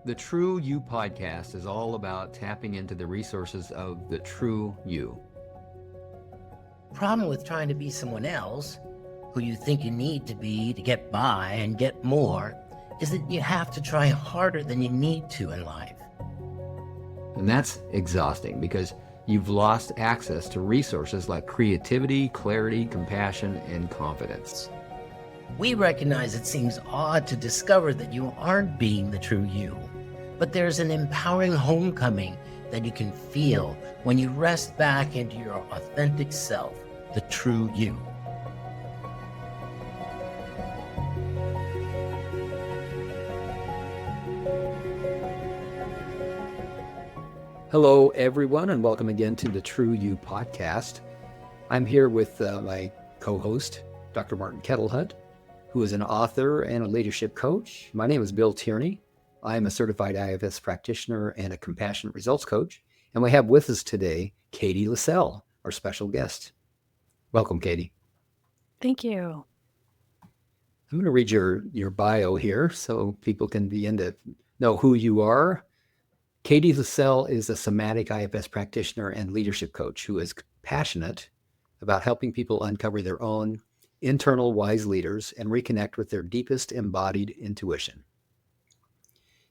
The True You podcast is all about tapping into the resources of the true you. Problem with trying to be someone else who you think you need to be to get by and get more is that you have to try harder than you need to in life. And that's exhausting because you've lost access to resources like creativity, clarity, compassion, and confidence. We recognize it seems odd to discover that you aren't being the true you, but there's an empowering homecoming that you can feel when you rest back into your authentic self, the true you. Hello, everyone, and welcome again to the True You podcast. I'm here with my co-host, Dr. Martin Kettlehunt, who is an author and a leadership coach. My name is Bill Tierney. I'm a certified IFS practitioner and a compassionate results coach. And we have with us today, Katie LaCelle, our special guest. Welcome, Katie. Thank you. I'm going to read your bio here so people can begin to know who you are. Katie LaCelle is a somatic IFS practitioner and leadership coach who is passionate about helping people uncover their own internal wise leaders and reconnect with their deepest embodied intuition.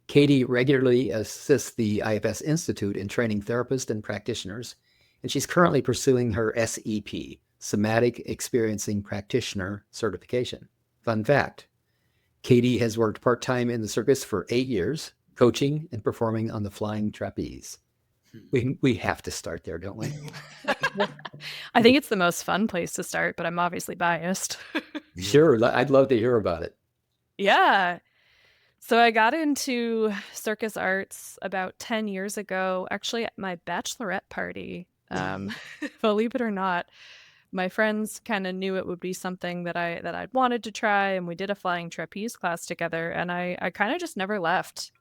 Katie regularly assists the IFS Institute in training therapists and practitioners, and she's currently pursuing her SEP, Somatic Experiencing Practitioner certification. Fun fact, Katie has worked part-time in the circus for 8 years, coaching and performing on the flying trapeze. We have to start there, don't we? I think it's the most fun place to start, but I'm obviously biased. Sure, I'd love to hear about it. Yeah. So I got into circus arts about 10 years ago, actually at my bachelorette party. Believe it or not, my friends kind of knew it would be something that I'd wanted to try, and we did a flying trapeze class together, and I kind of just never left.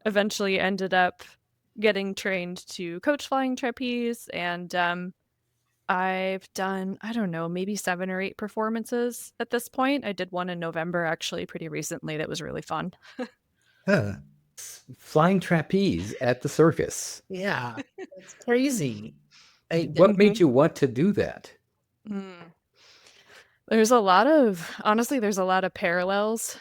Eventually ended up getting trained to coach flying trapeze, and I've done, I don't know, maybe 7 or 8 performances at this point. I did one in November, actually, pretty recently. That was really fun. Huh. Flying trapeze at the circus. Yeah, it's crazy. What made you want to do that? There's a lot of parallels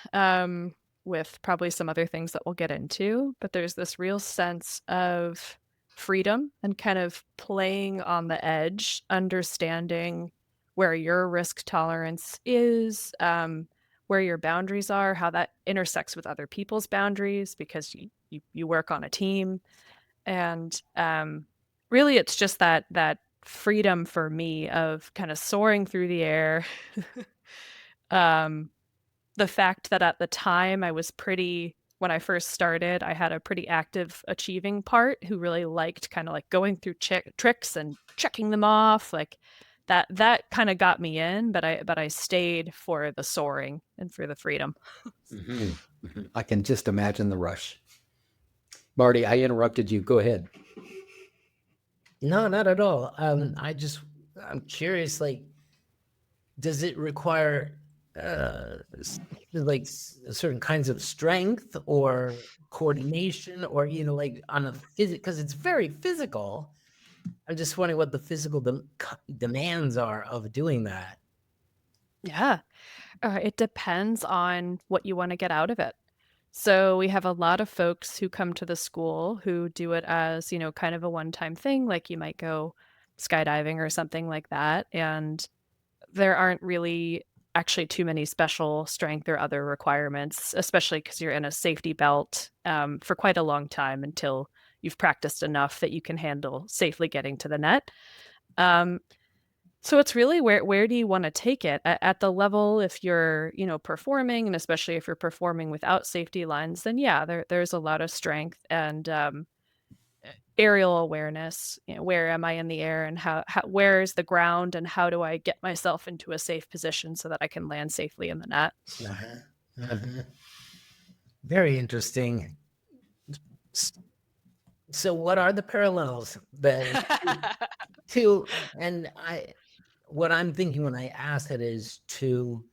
with probably some other things that we'll get into, but there's this real sense of freedom and kind of playing on the edge, understanding where your risk tolerance is, where your boundaries are, how that intersects with other people's boundaries, because you work on a team. And really it's just that freedom for me of kind of soaring through the air. The fact that at the time when I first started, I had a pretty active achieving part who really liked kind of like going through tricks and checking them off, like that kind of got me in, but I stayed for the soaring and for the freedom. Mm-hmm. Mm-hmm. I can just imagine the rush. Marty, I interrupted you. Go ahead. No, not at all. I'm curious, like, does it require certain kinds of strength or coordination, or like on a because it's very physical? I'm just wondering what the physical demands are of doing that. Yeah, it depends on what you want to get out of it. So we have a lot of folks who come to the school who do it as, kind of a one-time thing, like you might go skydiving or something like that. And there aren't really actually too many special strength or other requirements, especially because you're in a safety belt for quite a long time until you've practiced enough that you can handle safely getting to the net. So it's really where do you want to take it at the level? If you're, performing, and especially if you're performing without safety lines, then yeah, there's a lot of strength and aerial awareness. Where am I in the air, and how where is the ground, and how do I get myself into a safe position so that I can land safely in the net? Very interesting. So what are the parallels then to, and what I'm thinking when I ask it is to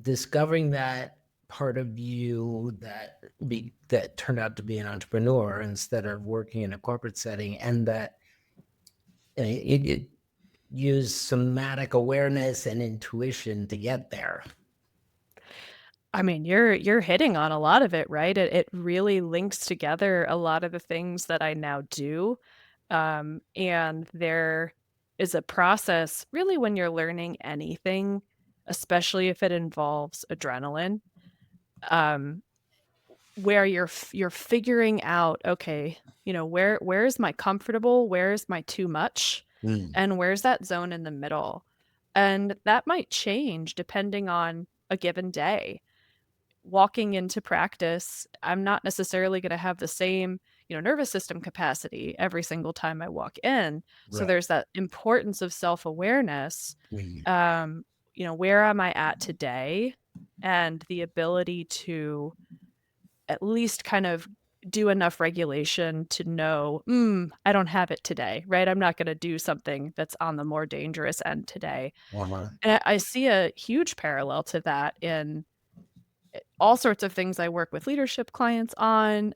discovering that part of you that turned out to be an entrepreneur instead of working in a corporate setting, and that you use somatic awareness and intuition to get there? I mean, you're hitting on a lot of it, right? It really links together a lot of the things that I now do. And there is a process really when you're learning anything, especially if it involves adrenaline, um, where you're figuring out, okay, where is my comfortable, where is my too much, Mm. and where's that zone in the middle? And that might change depending on a given day. Walking into practice, I'm not necessarily going to have the same, nervous system capacity every single time I walk in. So Right. there's that importance of self-awareness. Mm. Where am I at today? And the ability to at least kind of do enough regulation to know, I don't have it today, right? I'm not going to do something that's on the more dangerous end today. Uh-huh. And I see a huge parallel to that in all sorts of things I work with leadership clients on,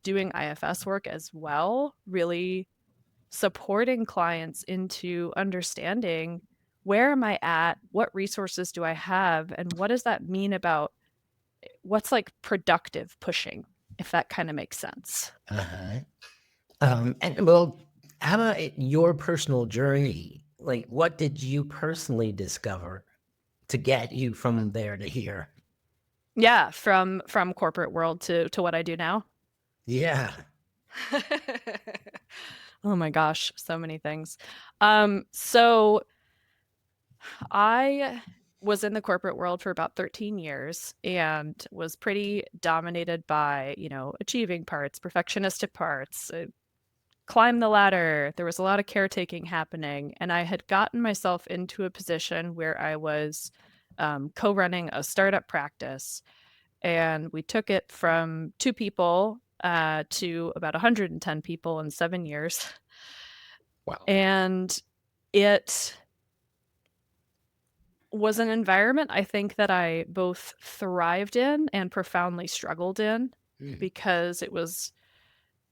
doing IFS work as well, really supporting clients into understanding, where am I at? What resources do I have? And what does that mean about what's like productive pushing, if that kind of makes sense? Uh-huh. And well, how about your personal journey? Like, what did you personally discover to get you from there to here? Yeah, from corporate world to what I do now. Yeah. Oh my gosh, so many things. So I was in the corporate world for about 13 years and was pretty dominated by, achieving parts, perfectionistic parts, climb the ladder. There was a lot of caretaking happening. And I had gotten myself into a position where I was co-running a startup practice. And we took it from 2 people to about 110 people in 7 years. Wow. And it was an environment I think that I both thrived in and profoundly struggled in, Mm. because it was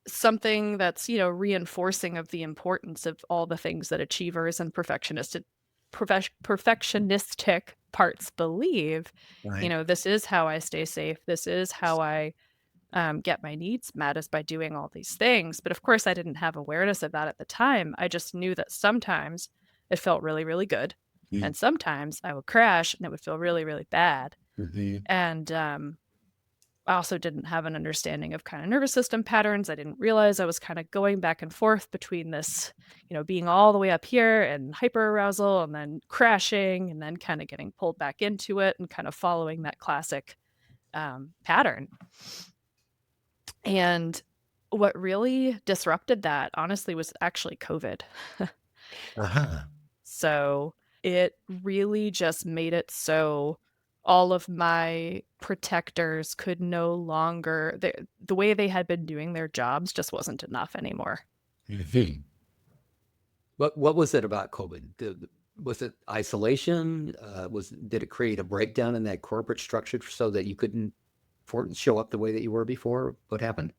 something that's, reinforcing of the importance of all the things that achievers and perfectionistic parts believe. Right. This is how I stay safe. This is how I get my needs met, is by doing all these things. But of course, I didn't have awareness of that at the time. I just knew that sometimes it felt really, really good. Mm. And sometimes I would crash and it would feel really, really bad. Mhm. And I also didn't have an understanding of kind of nervous system patterns. I didn't realize I was kind of going back and forth between this, being all the way up here and hyper arousal and then crashing and then kind of getting pulled back into it and kind of following that classic pattern. And what really disrupted that, honestly, was actually COVID. Uh-huh. So it really just made it so all of my protectors could no longer, the way they had been doing their jobs just wasn't enough anymore. Mhm. What was it about COVID? Was it isolation? Did it create a breakdown in that corporate structure so that you couldn't show up the way that you were before? What happened?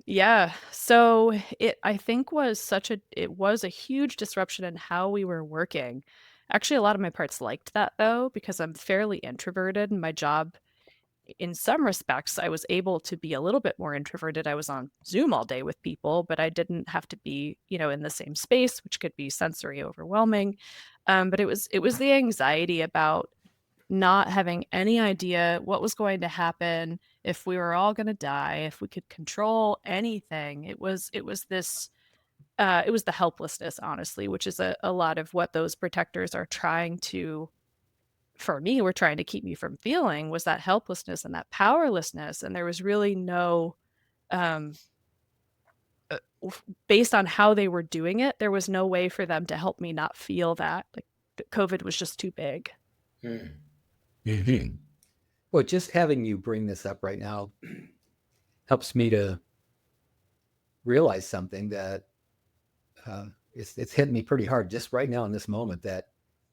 Yeah. So I think it was a huge disruption in how we were working. Actually, a lot of my parts liked that though, because I'm fairly introverted and my job, in some respects, I was able to be a little bit more introverted. I was on Zoom all day with people, but I didn't have to be, in the same space, which could be sensory overwhelming. But it was the anxiety about not having any idea what was going to happen, if we were all going to die, if we could control anything. It was the helplessness, honestly, which is a lot of what those protectors are trying to, for me, were trying to keep me from feeling, was that helplessness and that powerlessness. And there was really no, um, based on how they were doing it, there was no way for them to help me not feel that. Like, COVID was just too big. Mm. Mhm. Well, just having you bring this up right now helps me to realize something that it's hitting me pretty hard just right now in this moment, that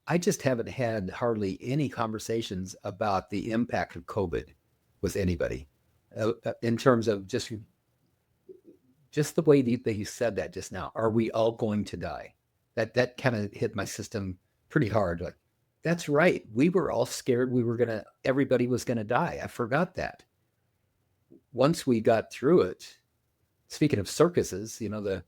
I just haven't had hardly any conversations about the impact of COVID with anybody, in terms of just the way that you said that just now. Are we all going to die? That kind of hit my system pretty hard. Like, that's right. We were all scared everybody was gonna die. I forgot that. Once we got through it, speaking of circuses, the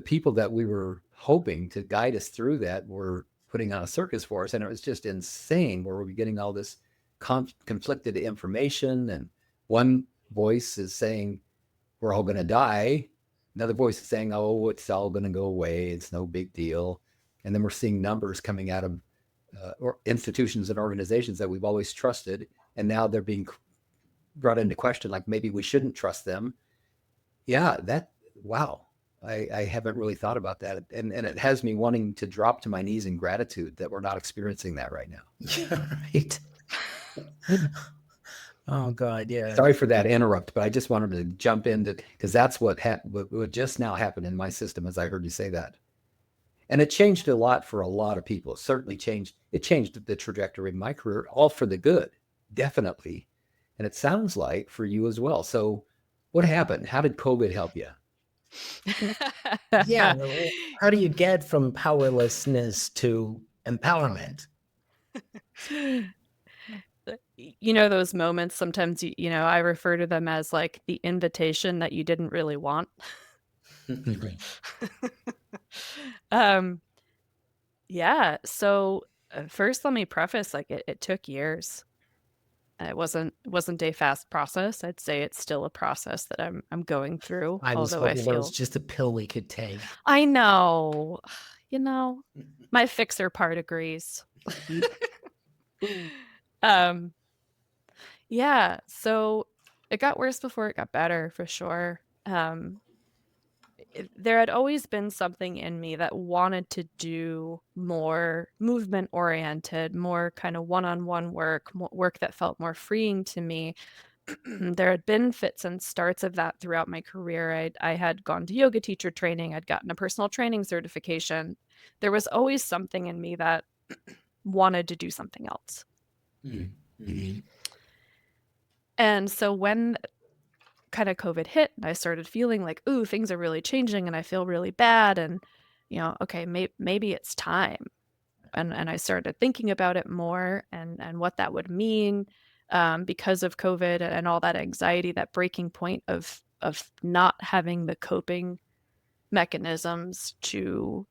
people that we were hoping to guide us through that were putting on a circus for us, and it was just insane. Where we're getting all this conflicted information, and one voice is saying we're all going to die. Another voice is saying, oh, it's all going to go away. It's no big deal. And then we're seeing numbers coming out of institutions and organizations that we've always trusted. And now they're being brought into question, like maybe we shouldn't trust them. Yeah, wow. I haven't really thought about that. And it has me wanting to drop to my knees in gratitude that we're not experiencing that right now. Yeah, right. Oh God, yeah. Sorry for that interrupt, but I just wanted to jump into, because that's what just now happened in my system as I heard you say that. And it changed a lot for a lot of people. It certainly changed the trajectory of my career, all for the good, definitely. And it sounds like for you as well. So what happened? How did COVID help you? Yeah. How do you get from powerlessness to empowerment? Those moments sometimes, I refer to them as like the invitation that you didn't really want. Yeah. So first, let me preface, like it took years. It wasn't a fast process. I'd say it's still a process that I'm going through. I was although hoping there was just a pill we could take. I know, my fixer part agrees. Yeah. So it got worse before it got better, for sure. There had always been something in me that wanted to do more movement oriented, more kind of one-on-one work, work that felt more freeing to me. There had been fits and starts of that throughout my career. I had gone to yoga teacher training. I'd gotten a personal training certification. There was always something in me that wanted to do something else. Mm-hmm. And so when kind of COVID hit, I started feeling like, ooh, things are really changing and I feel really bad. And, okay, maybe it's time. And I started thinking about it more and what that would mean because of COVID and all that anxiety, that breaking point of not having the coping mechanisms to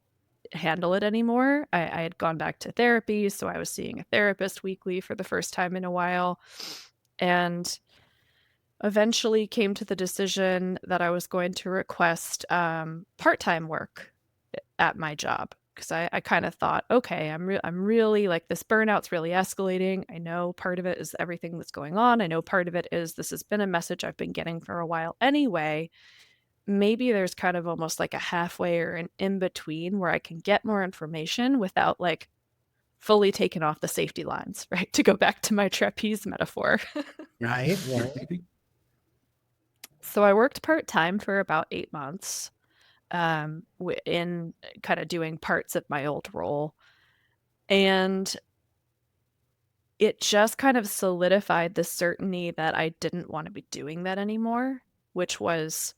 handle it anymore. I had gone back to therapy, so I was seeing a therapist weekly for the first time in a while, and eventually came to the decision that I was going to request part-time work at my job, because I kind of thought, okay, I'm really like, this burnout's really escalating. I know part of it is everything that's going on. I know part of it is this has been a message I've been getting for a while anyway. Maybe there's kind of almost like a halfway or an in-between where I can get more information without like fully taking off the safety lines, right? To go back to my trapeze metaphor. Right. So I worked part-time for about 8 months in kind of doing parts of my old role. And it just kind of solidified the certainty that I didn't want to be doing that anymore, which was,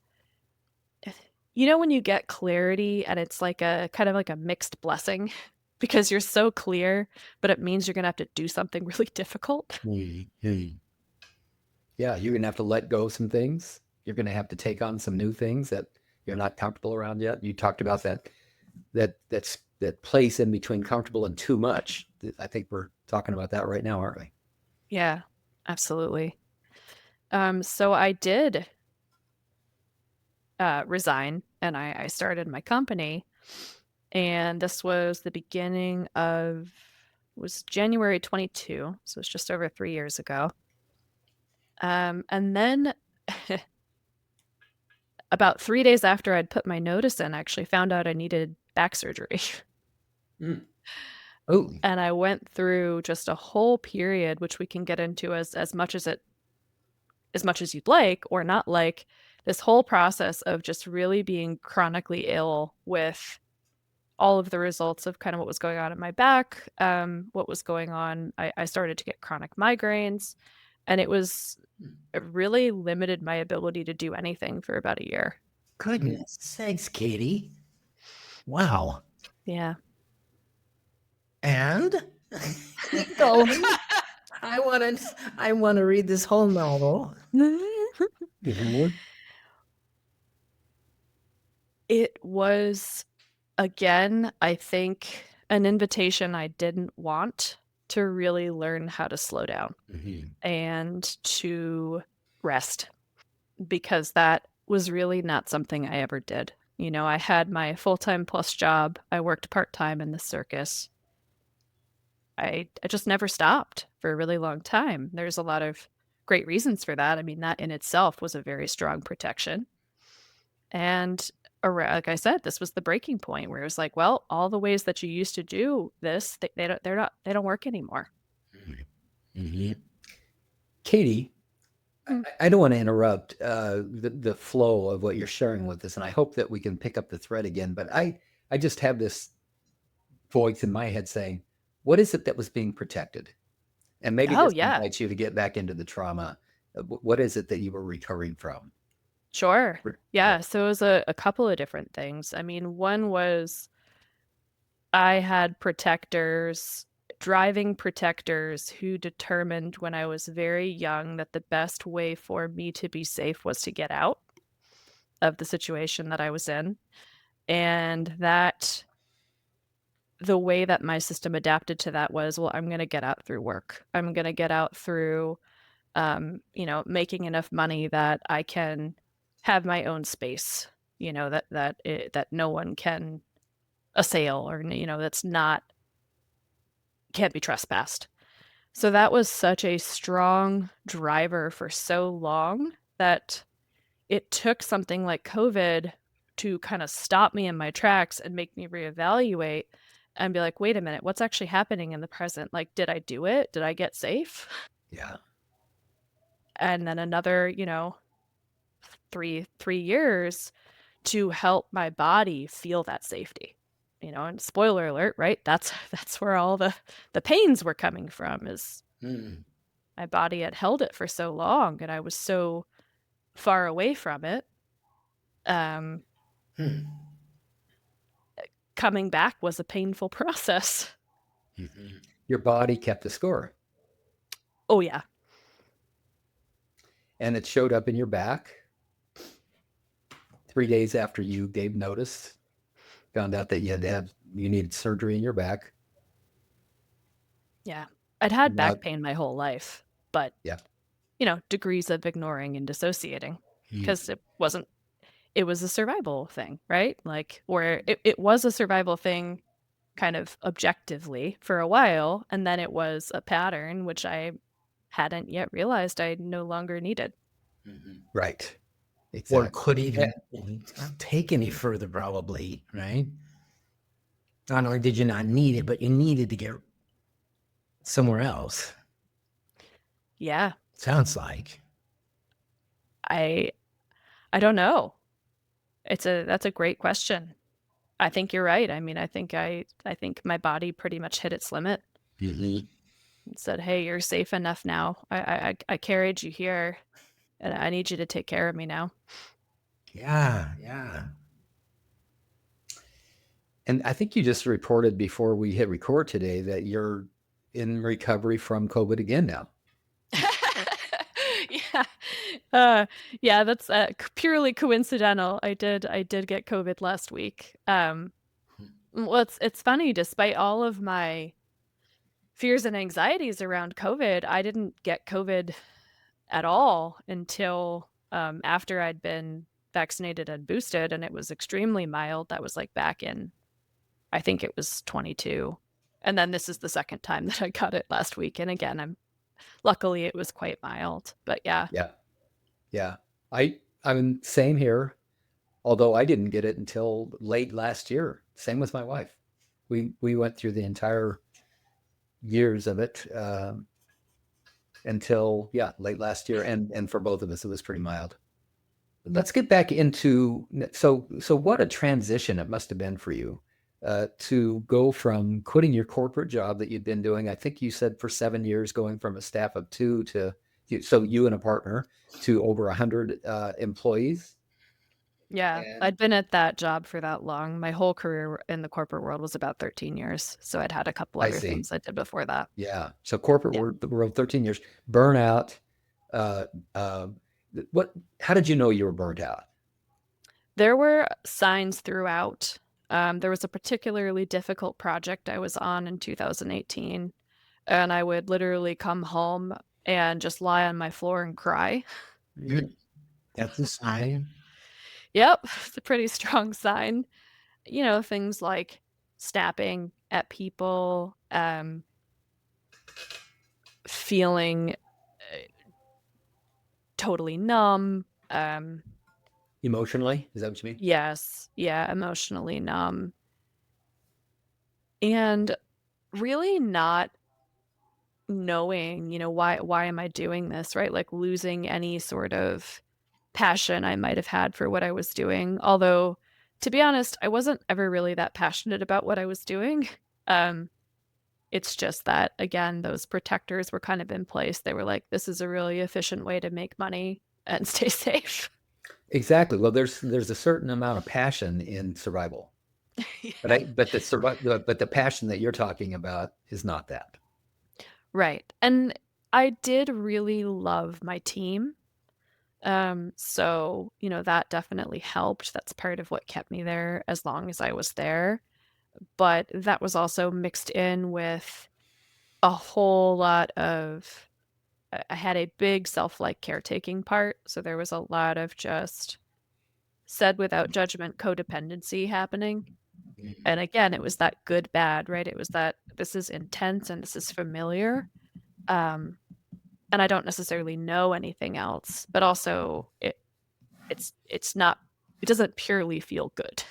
when you get clarity and it's like a kind of like a mixed blessing because you're so clear, but it means you're going to have to do something really difficult. Yeah, you're going to have to let go of some things. You're going to have to take on some new things that you're not comfortable around yet. You talked about that place in between comfortable and too much. I think we're talking about that right now, aren't we? Yeah, absolutely. So I did resign and I started my company, and this was the beginning of, was January 22. So it's just over 3 years ago. And then about 3 days after I'd put my notice in, I actually found out I needed back surgery. Oh, and I went through just a whole period, which we can get into as much as you'd like or not like, this whole process of just really being chronically ill with all of the results of kind of what was going on in my back, what was going on. I started to get chronic migraines. And it really limited my ability to do anything for about a year. Goodness sakes, Katie. Wow. Yeah. And keep going. I want to read this whole novel. It was, again, I think, an invitation I didn't want to really learn how to slow down and to rest, because that was really not something I ever did. You know, I had my full-time plus job. I worked part-time in the circus. I just never stopped for a really long time. There's a lot of great reasons for that. I mean, that in itself was a very strong protection. And like I said, this was the breaking point where it was like, well, all the ways that you used to do this, they don't work anymore. Katie, I don't want to interrupt the flow of what you're sharing with us, and I hope that we can pick up the thread again. But I just have this voice in my head saying, what is it that was being protected? And maybe Oh, this yeah. invites you to get back into the trauma. What is it that you were recovering from? Sure. Yeah. So it was a couple of different things. I mean, one was I had driving protectors who determined when I was very young that the best way for me to be safe was to get out of the situation that I was in. And that the way that my system adapted to that was, well, I'm going to get out through work. I'm going to get out through, making enough money that I can have my own space, that no one can assail, or, can't be trespassed. So that was such a strong driver for so long that it took something like COVID to kind of stop me in my tracks and make me reevaluate and be like, wait a minute, what's actually happening in the present? Like, did I do it? Did I get safe? Yeah. And then another, 3 years to help my body feel that safety. And spoiler alert, right? That's where all the pains were coming from, is my body had held it for so long and I was so far away from it. Coming back was a painful process. Your body kept the score. Oh, yeah. And it showed up in your back 3 days after you gave notice, found out that you needed surgery in your back. Yeah. I'd had back pain my whole life, but, yeah, degrees of ignoring and dissociating, because it was a survival thing, right? Like, or it was a survival thing kind of objectively for a while, and then it was a pattern which I hadn't yet realized I no longer needed. Right. Exactly. Or could even take any further, probably, right? Not only did you not need it, but you needed to get somewhere else. Yeah. Sounds like. I don't know. That's a great question. I think you're right. I mean, I think my body pretty much hit its limit. And said, hey, you're safe enough now. I carried you here, and I need you to take care of me now. Yeah. And I think you just reported before we hit record today that you're in recovery from COVID again now. Yeah, that's purely coincidental. I did get COVID last week. Well, it's funny, despite all of my fears and anxieties around COVID, I didn't get COVID at all until after I'd been vaccinated and boosted, and it was extremely mild. That was like back in, I think it was 22. And then this is the second time that I got it last week. And again, luckily it was quite mild, but yeah. Yeah. I'm same here, although I didn't get it until late last year. Same with my wife. We went through the entire years of it until late last year, and for both of us it was pretty mild. Let's get back into so what a transition it must have been for you to go from quitting your corporate job that you'd been doing, I think you said for 7 years, going from a staff of 2 to So you and a partner to over 100 employees. Yeah, And I'd been at that job for that long. My whole career in the corporate world was about 13 years. So I'd had a couple I other see. things I did before that. Yeah. So corporate Yeah. world 13 years. Burnout. Uh, uh, what? How did you know you were burnt out? There were signs throughout. There was a particularly difficult project I was on in 2018, and I would literally come home and just lie on my floor and cry. That's a sign. Yep, it's a pretty strong sign. Things like snapping at people, feeling totally numb. Emotionally? Is that what you mean? Yes, yeah, emotionally numb. And really not knowing, why am I doing this, right? Like losing any sort of passion I might have had for what I was doing. Although, to be honest, I wasn't ever really that passionate about what I was doing. Um, it's just that, again, those protectors were kind of in place. They were like, this is a really efficient way to make money and stay safe. Exactly. Well, there's a certain amount of passion in survival, Yeah. but the passion that you're talking about is not that. Right. And I did really love my team. So, that definitely helped. That's part of what kept me there as long as I was there. But that was also mixed in with a whole lot of I had a big self-like caretaking part. So there was a lot of just said without judgment codependency happening. And again, it was that good bad, right? It was that this is intense and this is familiar. Um, and I don't necessarily know anything else, but also it's not it doesn't purely feel good.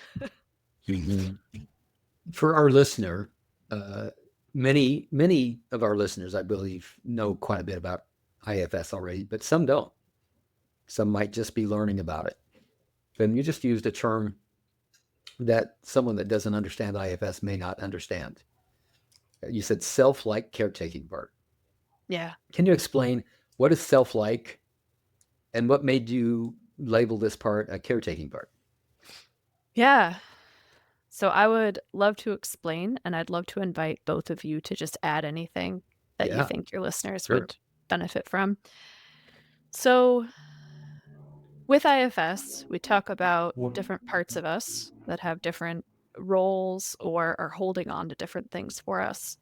Mhm. For our listener, uh, many of our listeners, I believe, know quite a bit about IFS already, but some don't. Some might just be learning about it. And you just used a term that someone that doesn't understand IFS may not understand. You said self-like caretaking part. Yeah. Can you explain what is self-like and what made you label this part a caretaking part? Yeah. So I would love to explain, and I'd love to invite both of you to just add anything that you Yeah, think your listeners sure. would benefit from. So with IFS, we talk about different parts of us that have different roles or are holding on to different things for us.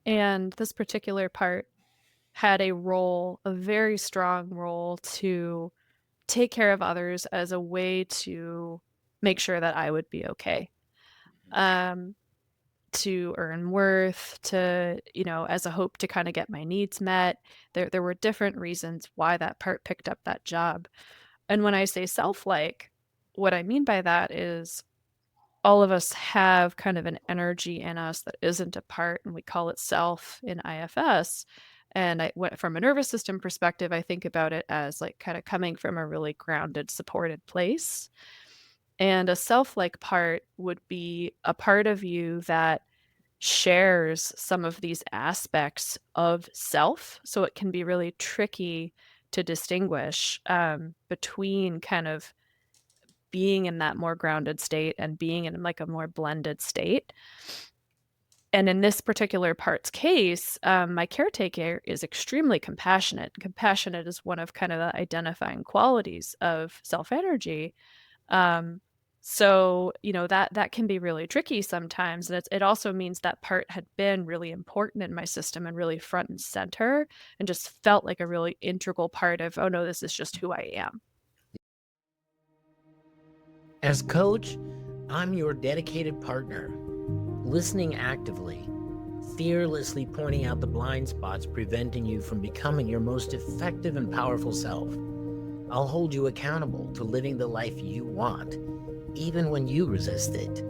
And this particular part had a role, a very strong role to take care of others as a way to make sure that I would be okay. Um, to earn worth, to, as a hope to kind of get my needs met. There were different reasons why that part picked up that job. And when I say self-like, what I mean by that is all of us have kind of an energy in us that isn't a part, and we call it self in IFS. And from a nervous system perspective, I think about it as like kind of coming from a really grounded, supported place. And a self like part would be a part of you that shares some of these aspects of self. So it can be really tricky to distinguish between kind of being in that more grounded state and being in like a more blended state. And in this particular part's case, my caretaker is extremely compassionate. Compassionate is one of kind of the identifying qualities of self energy. Um, so, that can be really tricky sometimes. And it also means that part had been really important in my system and really front and center and just felt like a really integral part of, oh no, this is just who I am. As coach, I'm your dedicated partner, listening actively, fearlessly pointing out the blind spots preventing you from becoming your most effective and powerful self. I'll hold you accountable to living the life you want, even when you resist it.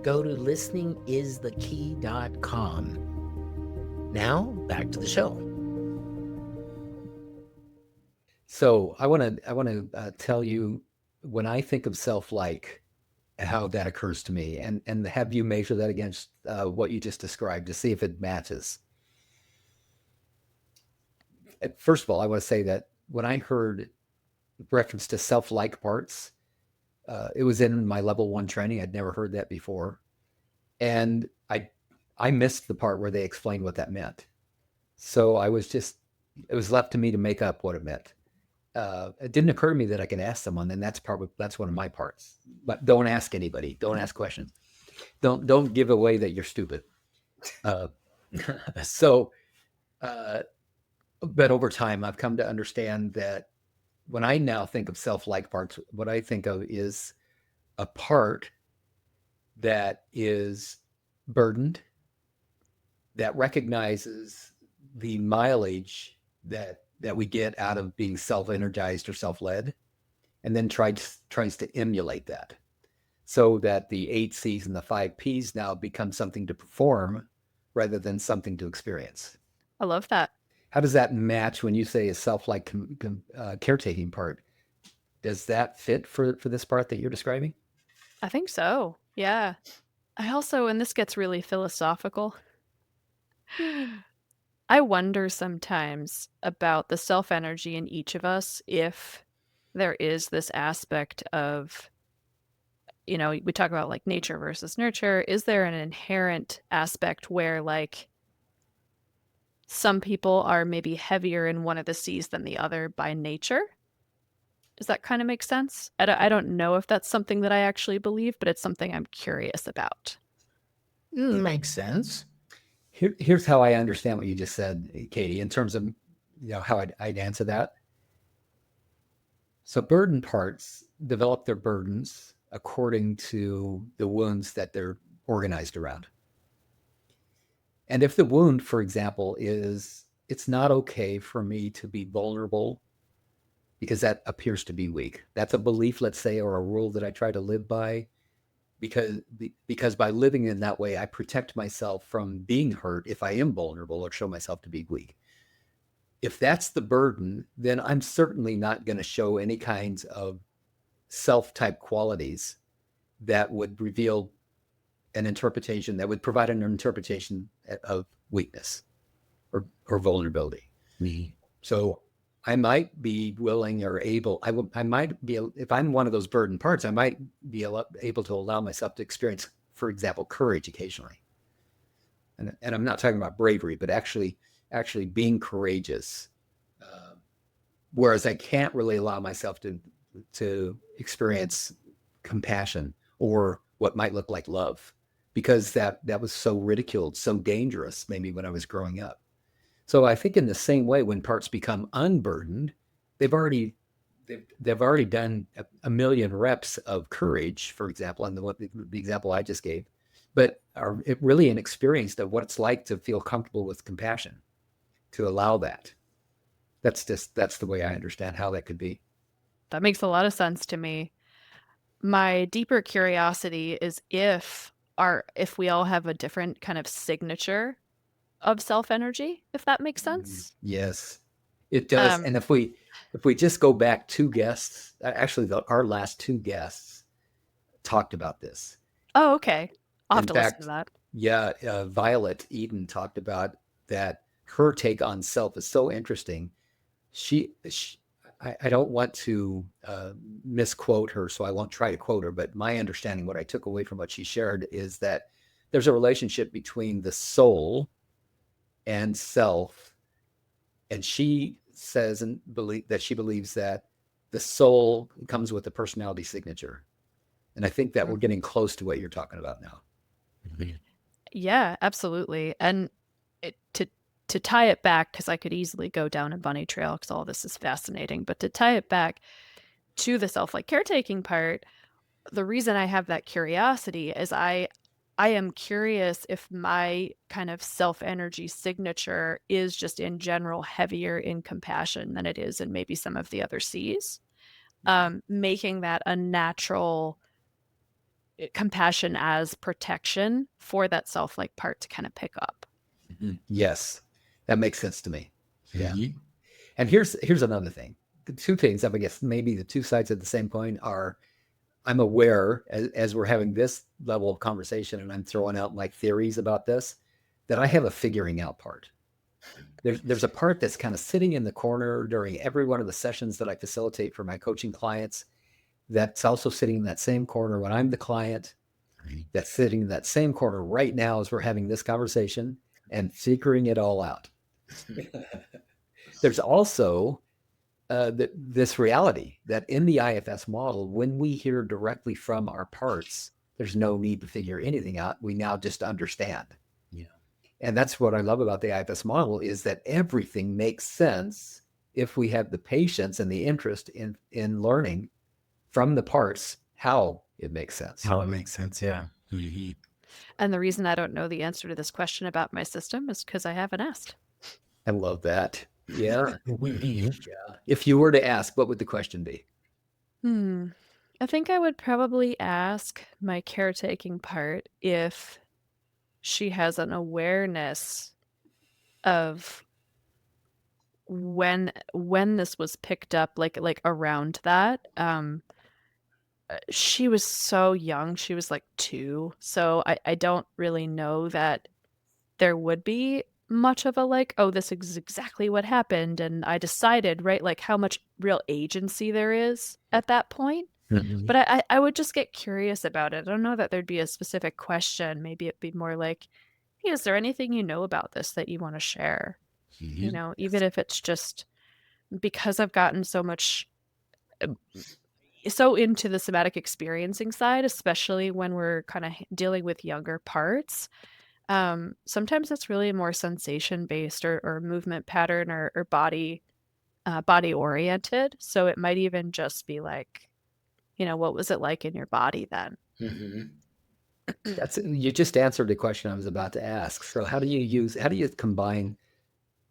Go to listeningisthe.key.com. Now, back to the show. So I want to tell you when I think of self-like, how that occurs to me, and have you measure that against what you just described to see if it matches. first of all, I want to say that when I heard reference to self-like parts, it was in my level 1 training. I'd never heard that before. And I missed the part where they explained what that meant. So it was left to me to make up what it meant. It didn't occur to me that I could ask someone, and that's one of my parts. But don't ask anybody. Don't ask questions. Don't give away that you're stupid. So, but over time, I've come to understand that when I now think of self-like parts, what I think of is a part that is burdened, that recognizes the mileage that we get out of being self-energized or self-led, and then tries to emulate that, so that the 8 C's and the 5 P's now become something to perform rather than something to experience. I love that. How does that match when you say a self-like caretaking part? Does that fit for this part that you're describing? I think so. Yeah. I also, and this gets really philosophical, I wonder sometimes about the self-energy in each of us, if there is this aspect of, we talk about like nature versus nurture. Is there an inherent aspect where like some people are maybe heavier in one of the C's than the other by nature? Does that kind of make sense? I don't know if that's something that I actually believe, but it's something I'm curious about. Makes sense. Here's how I understand what you just said, Katie, in terms of how I'd answer that. So burden parts develop their burdens according to the wounds that they're organized around. And if the wound, for example, is it's not okay for me to be vulnerable because that appears to be weak. That's a belief, let's say, or a rule that I try to live by, because by living in that way, I protect myself from being hurt if I am vulnerable or show myself to be weak. If that's the burden, then I'm certainly not going to show any kinds of self-type qualities that would reveal an interpretation, that would provide an interpretation of weakness or vulnerability. Me. So I might be willing or able, I might be, if I'm one of those burden parts, I might be able to allow myself to experience, for example, courage occasionally. And I'm not talking about bravery, but actually being courageous. Whereas I can't really allow myself to experience compassion or what might look like love, because that was so ridiculed, so dangerous, maybe when I was growing up. So I think in the same way, when parts become unburdened, they've already done a million reps of courage, for example, and the example I just gave, but are really inexperienced of what it's like to feel comfortable with compassion, to allow that. That's the way I understand how that could be. That makes a lot of sense to me. My deeper curiosity is if we all have a different kind of signature of self-energy, if that makes sense. Yes, it does. And if we just go back 2 guests, actually our last 2 guests talked about this. Oh, okay. I'll have In to fact, listen to that. Yeah, Violet Eden talked about that. Her take on self is so interesting. I don't want to misquote her, so I won't try to quote her, but my understanding, what I took away from what she shared, is that there's a relationship between the soul and self. And she says she believes that the soul comes with a personality signature. And I think that we're getting close to what you're talking about now. Yeah, absolutely. And to tie it back, because I could easily go down a bunny trail because all this is fascinating, but to tie it back to the self-like caretaking part, the reason I have that curiosity is I am curious if my kind of self-energy signature is just in general heavier in compassion than it is in maybe some of the other C's, making that a natural compassion as protection for that self-like part to kind of pick up. Yes, that makes sense to me. Yeah. And here's another thing. The 2 things, I guess maybe the 2 sides of the same coin are, I'm aware as we're having this level of conversation and I'm throwing out like theories about this, that I have a figuring out part. there's a part that's kind of sitting in the corner during every one of the sessions that I facilitate for my coaching clients. That's also sitting in that same corner when I'm the client. That's sitting in that same corner right now as we're having this conversation and figuring it all out. There's also this reality that in the IFS model, when we hear directly from our parts, there's no need to figure anything out. We now just understand. Yeah. And that's what I love about the IFS model, is that everything makes sense if we have the patience and the interest in learning from the parts how it makes sense. How it makes sense, yeah. And the reason I don't know the answer to this question about my system is because I haven't asked. I love that. Yeah. Yeah. If you were to ask, what would the question be? I think I would probably ask my caretaking part if she has an awareness of when this was picked up, like around that. She was so young. She was like 2. So I don't really know that there would be much of a like, oh, this is exactly what happened. And I decided, right, like how much real agency there is at that point. Mhm. But I would just get curious about it. I don't know that there'd be a specific question. Maybe it'd be more like, hey, is there anything you know about this that you want to share? You know, even if it's just because I've gotten so much so into the somatic experiencing side, especially when we're kind of dealing with younger parts. Sometimes it's really more sensation based or movement pattern or body oriented. So it might even just be like, you know, what was it like in your body then? You just answered the question I was about to ask. So how do you combine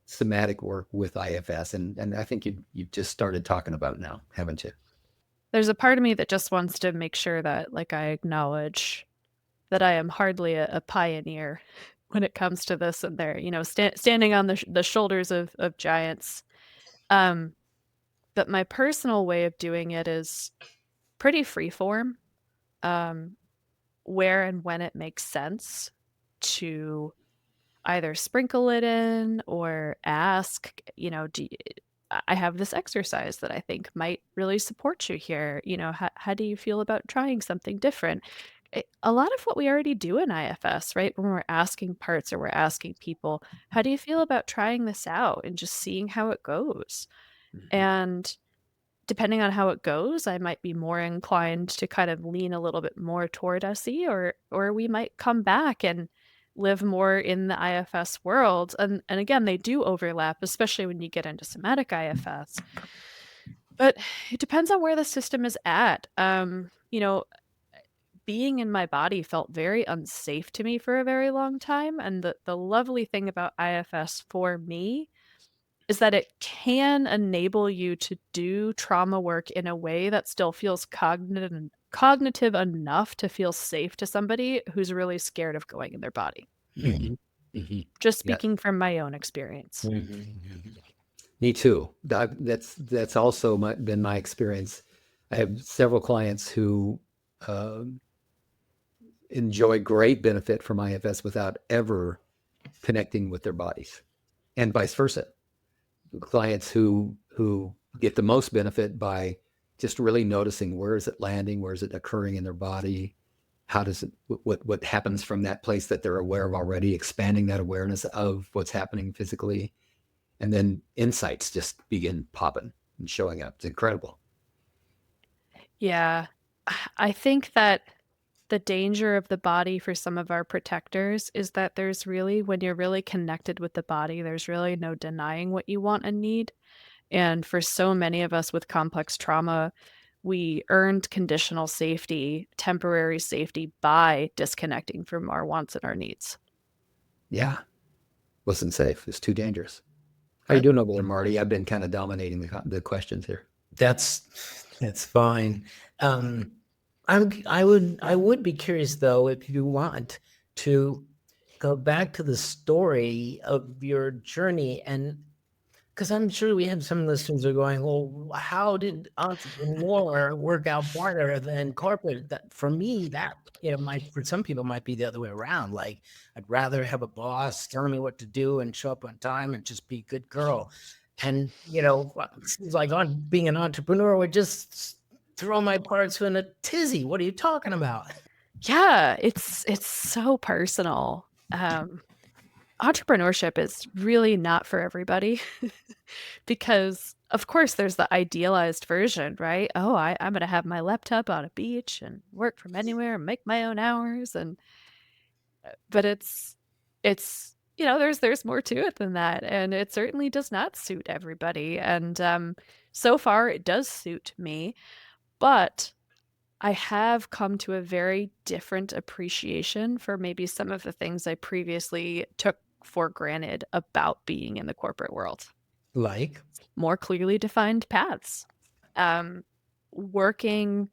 somatic work with IFS? And I think you just started talking about it now, haven't you? There's a part of me that just wants to make sure that like I acknowledge that I am hardly a pioneer when it comes to this, and they're, you know, standing on the shoulders of giants. But my personal way of doing it is pretty freeform, where and when it makes sense to either sprinkle it in or ask, you know, I have this exercise that I think might really support you here. You know, how do you feel about trying something different? A lot of what we already do in IFS, right? When we're asking parts or we're asking people, how do you feel about trying this out and just seeing how it goes? And depending on how it goes, I might be more inclined to kind of lean a little bit more toward SE, or we might come back and live more in the IFS world. And again, they do overlap, especially when you get into somatic IFS. But it depends on where the system is at. You know, being in my body felt very unsafe to me for a very long time. And the lovely thing about IFS for me is that it can enable you to do trauma work in a way that still feels cognitive enough to feel safe to somebody who's really scared of going in their body. Just speaking from my own experience. Me too. That's also been my experience. I have several clients who enjoy great benefit from IFS without ever connecting with their bodies, and vice versa. Clients who get the most benefit by just really noticing where is it landing, where is it occurring in their body, how does it, what happens from that place that they're aware of already, expanding that awareness of what's happening physically, and then insights just begin popping and showing up. It's incredible. Yeah, I think that the danger of the body for some of our protectors is that there's really, when you're really connected with the body, there's really no denying what you want and need. And for so many of us with complex trauma, we earned conditional safety, temporary safety by disconnecting from our wants and our needs. Yeah. Wasn't safe. It's too dangerous. How you doing over there, Marty? I've been kind of dominating the questions here. That's fine. I would be curious though, if you want to go back to the story of your journey and Because I'm sure we have some listeners who are going, well, how did entrepreneur work out better than corporate? That for me, that might, for some people, might be the other way around. Like, I'd rather have a boss telling me what to do and show up on time and just be a good girl. And it seems like being an entrepreneur would just throw my parts in a tizzy. What are you talking about? Yeah, it's so personal. Entrepreneurship is really not for everybody because, of course, there's the idealized version, right? Oh, I'm going to have my laptop on a beach and work from anywhere and make my own hours. But it's there's more to it than that, and it certainly does not suit everybody. And so far, it does suit me, but I have come to a very different appreciation for maybe some of the things I previously took for granted about being in the corporate world. Like, More clearly defined paths. Working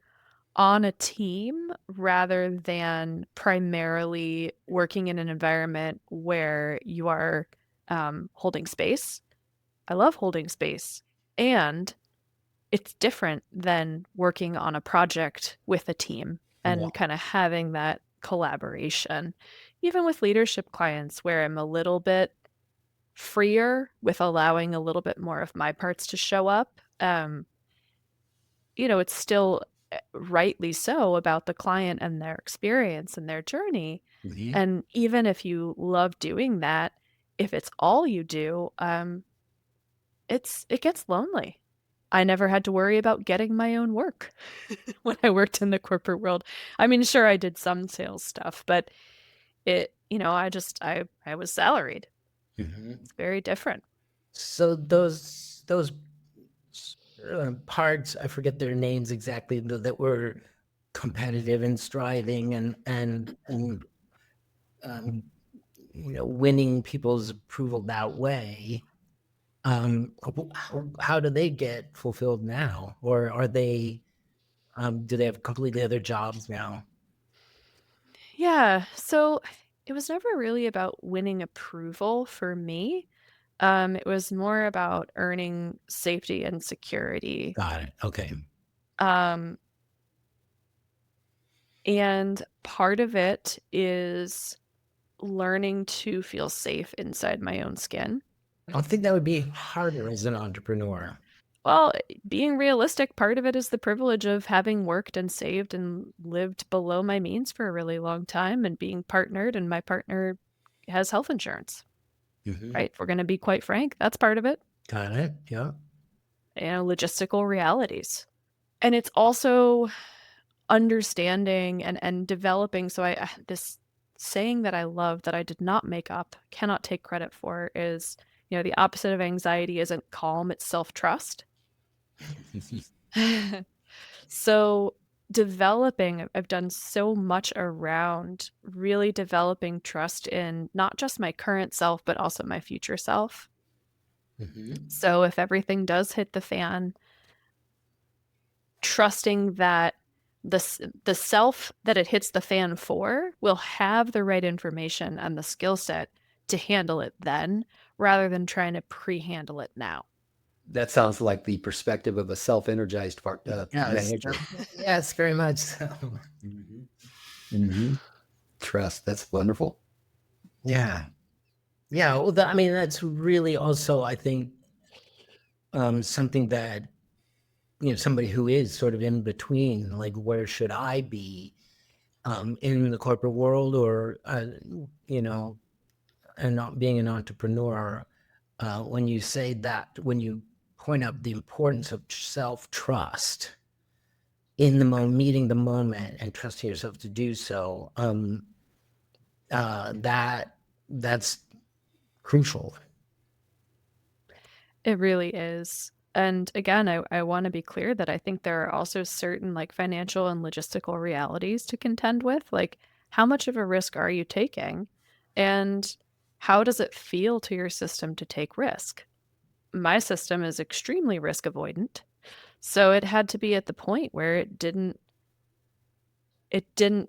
on a team rather than primarily working in an environment where you are holding space. I love holding space. And it's different than working on a project with a team and kind of having that collaboration. Even with leadership clients, where I'm a little bit freer with allowing a little bit more of my parts to show up, it's still rightly so about the client and their experience and their journey. And even if you love doing that, if it's all you do, it gets lonely. I never had to worry about getting my own work when I worked in the corporate world. I mean, sure, I did some sales stuff, but I was salaried. It's very different. So those parts, I forget their names exactly, that were competitive and striving and winning people's approval that way. How do they get fulfilled now, or are they? Do they have completely other jobs now? Yeah, so it was never really about winning approval for me. It was more about earning safety and security. Got it. Okay. Um, and part of it is learning to feel safe inside my own skin. I think that would be harder as an entrepreneur. Well, being realistic, part of it is the privilege of having worked and saved and lived below my means for a really long time and being partnered, and my partner has health insurance. Right? If we're going to be quite frank, that's part of it. Got it. Yeah. Logistical realities. And it's also understanding and developing. So this saying that I love that I did not make up, cannot take credit for, is, the opposite of anxiety isn't calm, it's self-trust. So I've done so much around really developing trust in not just my current self, but also my future self. So if everything does hit the fan, trusting that the self that it hits the fan for will have the right information and the skill set to handle it then, rather than trying to pre-handle it now. That sounds like the perspective of a self-energized manager. Yes, very much so. Trust. That's wonderful. Yeah. Yeah. Well, that's really also, I think, something that, somebody who is sort of in between, like, where should I be in the corporate world, or, and not being an entrepreneur, when you say that, when you point out the importance of self-trust in the moment, meeting the moment and trusting yourself to do so, that's crucial. It really is. And again, I want to be clear that I think there are also certain like financial and logistical realities to contend with. Like, how much of a risk are you taking? And how does it feel to your system to take risk? My system is extremely risk avoidant. So it had to be at the point where it didn't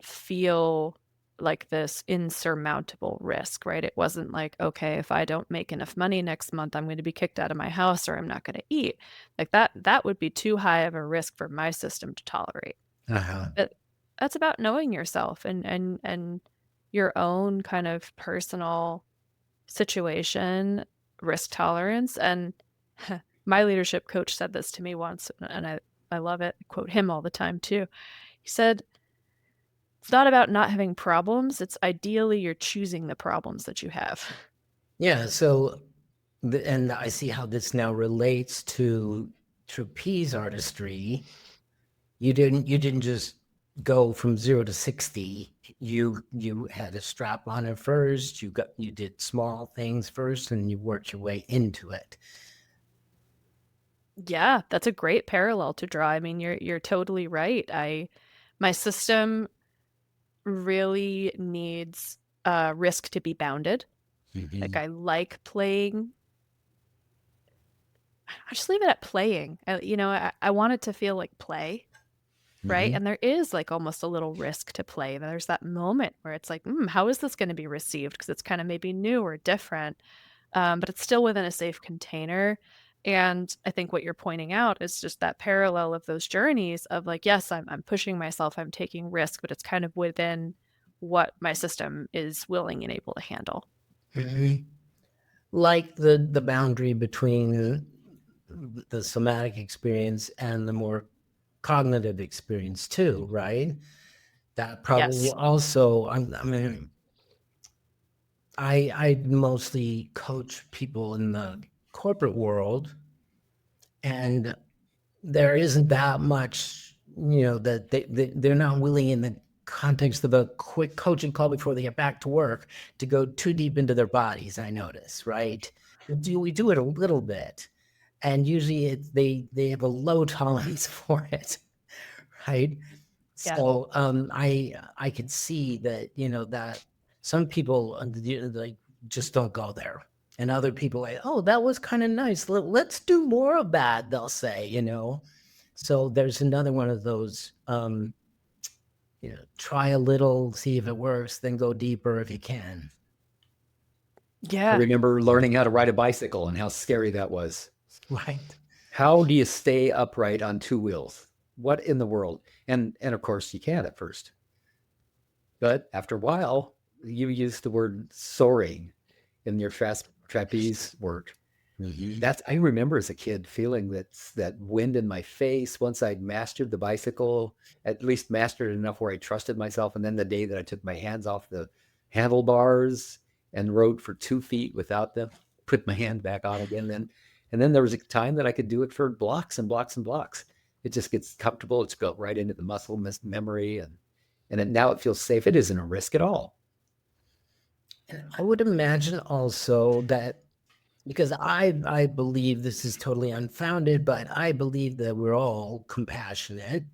feel like this insurmountable risk, right? It wasn't like, okay, if I don't make enough money next month, I'm going to be kicked out of my house or I'm not going to eat. Like that would be too high of a risk for my system to tolerate. Uh-huh. But that's about knowing yourself and your own kind of personal situation, risk tolerance. And my leadership coach said this to me once, and I love it. I quote him all the time too. He said, it's not about not having problems. It's ideally you're choosing the problems that you have. Yeah. So, and I see how this now relates to trapeze artistry. You didn't just go from 0 to 60. You had a strap on it first. You did small things first, and you worked your way into it. Yeah, that's a great parallel to draw. I mean, you're totally right. My system really needs risk to be bounded. Like I like playing. I just leave it at playing. I want it to feel like play, right? And there is like almost a little risk to play. There's that moment where it's like, how is this going to be received? Because it's kind of maybe new or different, but it's still within a safe container. And I think what you're pointing out is just that parallel of those journeys of like, yes, I'm pushing myself, I'm taking risk, but it's kind of within what my system is willing and able to handle. Like the boundary between the somatic experience and the more cognitive experience too, right? That probably Yes. also, I mean, I mostly coach people in the corporate world, and there isn't that much, that they're not willing in the context of a quick coaching call before they get back to work to go too deep into their bodies. I notice, right? We do it a little bit, and usually they have a low tolerance for it, right? Yeah. So I could see that that some people like just don't go there, and other people like, oh, that was kind of nice. Let's do more of that. They'll say, So there's another one of those. Try a little, see if it works, then go deeper if you can. I Yeah. remember learning how to ride a bicycle and how scary that was. Right. How do you stay upright on two wheels? What in the world? And of course you can at first. But after a while, you use the word soaring in your fast trapeze work. I remember as a kid feeling that wind in my face once I'd mastered the bicycle, at least mastered enough where I trusted myself. And then the day that I took my hands off the handlebars and rode for 2 feet without them, put my hand back on again. And then there was a time that I could do it for blocks and blocks and blocks. It just gets comfortable. It's built right into the muscle memory, and now it feels safe. It isn't a risk at all. And I would imagine also that, because I believe this is totally unfounded, but I believe that we're all compassionate.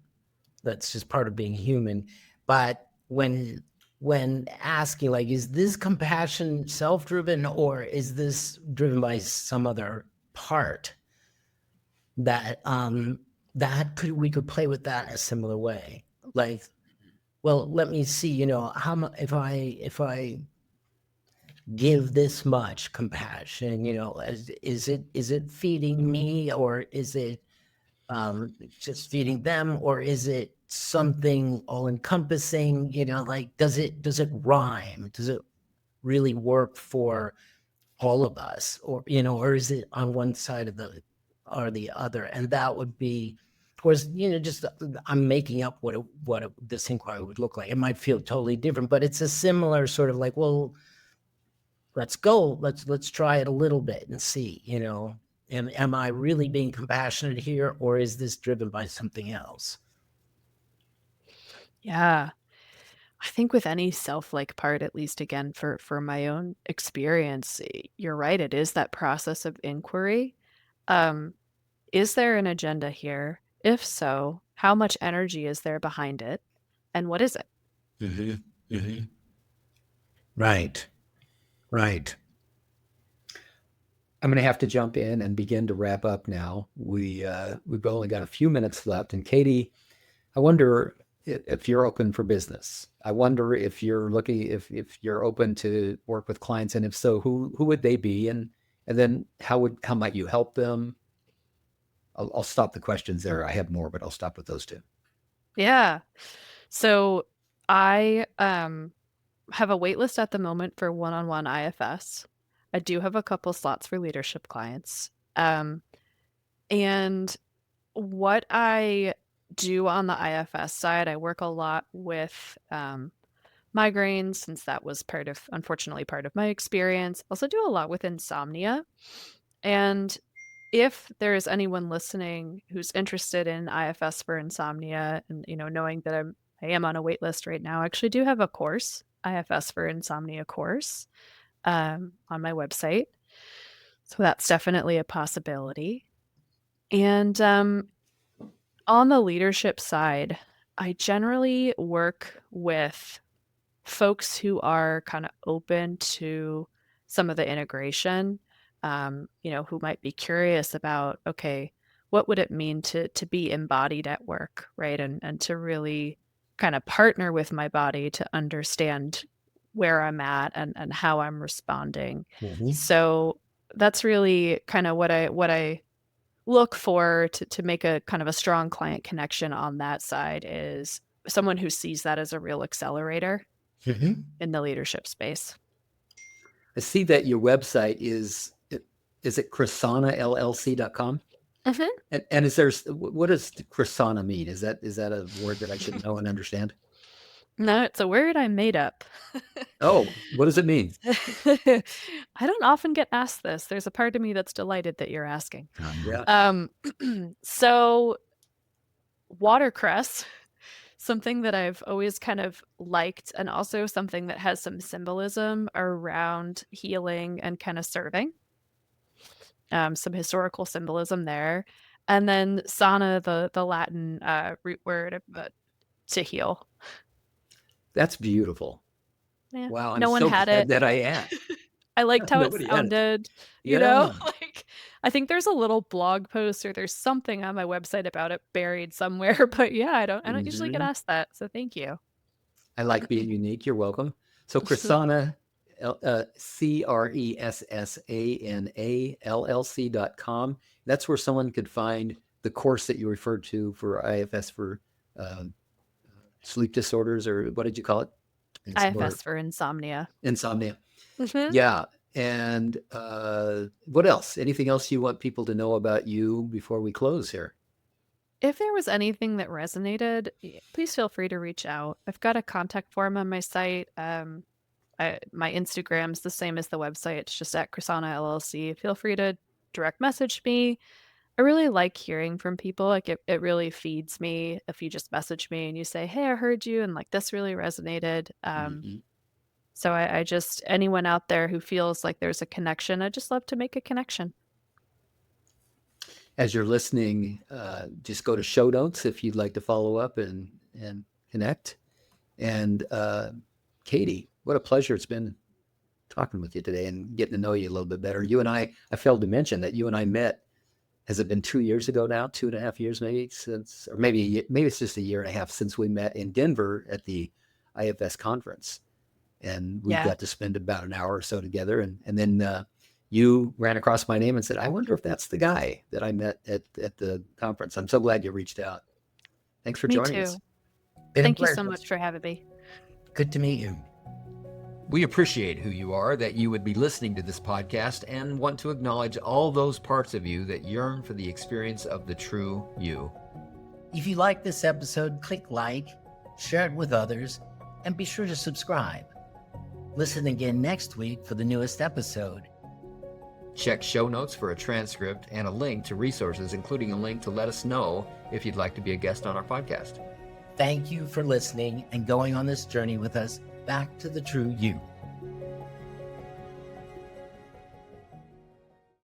That's just part of being human. But when asking, like, is this compassion self-driven, or is this driven by some other part, that we could play with that in a similar way? Like, well, let me see, how much, if I give this much compassion, is it feeding me, or is it just feeding them, or is it something all encompassing? Like, does it rhyme? Does it really work for all of us, or or is it on one side of or the other? And that would be, of course, just I'm making up what this inquiry would look like. It might feel totally different, but it's a similar sort of like, well, let's go, let's try it a little bit and see, am I really being compassionate here, or is this driven by something else? Yeah. I think with any self-like part, at least again for my own experience, you're right. It is that process of inquiry. Um, is there an agenda here? If so, how much energy is there behind it? And what is it? Right. I'm going to have to jump in and begin to wrap up now. We've only got a few minutes left, and Katie, I wonder if you're open for business. I wonder if you're looking, if you're open to work with clients, and if so, who would they be, and then how might you help them? I'll stop the questions there. I have more, but I'll stop with those two. Yeah. So I have a wait list at the moment for one-on-one IFS. I do have a couple slots for leadership clients. And what I do on the IFS side, I work a lot with migraines, since that was unfortunately part of my experience. Also do a lot with insomnia. And if there is anyone listening who's interested in IFS for insomnia, and knowing that I am on a wait list right now, I actually do have a course, IFS for insomnia course, on my website. So that's definitely a possibility. And on the leadership side, I generally work with folks who are kind of open to some of the integration, who might be curious about, okay, what would it mean to be embodied at work, right? And to really kind of partner with my body to understand where I'm at and how I'm responding. Mhm. So that's really kind of what I look for to make a kind of a strong client connection on that side, is someone who sees that as a real accelerator Mhm. in the leadership space. I see that your website is it croissantllc.com? Mhm. And what does croissant mean? Is that a word that I should know and understand? No, it's a word I made up. Oh, what does it mean? I don't often get asked this. There's a part of me that's delighted that you're asking. Yeah. So watercress, something that I've always kind of liked, and also something that has some symbolism around healing and kind of serving. Some historical symbolism there. And then sana, the Latin root word to heal. That's beautiful. Yeah. Wow, I'm No one so had glad it. that I asked. I liked how it Nobody had it. sounded, Yeah. like, I think there's a little blog post or there's something on my website about it buried somewhere, but yeah, I don't usually get Mhm. asked that. So thank you. I like being unique. You're welcome. So Cressana, CRESSANALLC.com. That's where someone could find the course that you referred to for IFS for sleep disorders, or what did you call it? IFS for insomnia. Insomnia. Mhm. Yeah. And what else? Anything else you want people to know about you before we close here? If there was anything that resonated, please feel free to reach out. I've got a contact form on my site. My Instagram's the same as the website. It's just at Chrisana LLC. Feel free to direct message me. I really like hearing from people. Like it really feeds me if you just message me and you say, "Hey, I heard you," and like this really resonated. Mhm. So I just, anyone out there who feels like there's a connection, I just love to make a connection. As you're listening, just go to show notes if you'd like to follow up and connect. And Katie, what a pleasure it's been talking with you today and getting to know you a little bit better. You and I failed to mention that you and I met, has it been 2 years ago now, 2.5 years maybe, since, or maybe it's just a year and a half since we met in Denver at the IFS conference. And we Yeah. got to spend about an hour or so together. And then you ran across my name and said, I wonder if that's the guy that I met at the conference. I'm so glad you reached out. Thanks for Me joining too. us. Been a Thank you so pleasure. much for having me. Good to meet you. We appreciate who you are, that you would be listening to this podcast, and want to acknowledge all those parts of you that yearn for the experience of the true you. If you like this episode, click like, share it with others, and be sure to subscribe. Listen again next week for the newest episode. Check show notes for a transcript and a link to resources, including a link to let us know if you'd like to be a guest on our podcast. Thank you for listening and going on this journey with us back to the true you.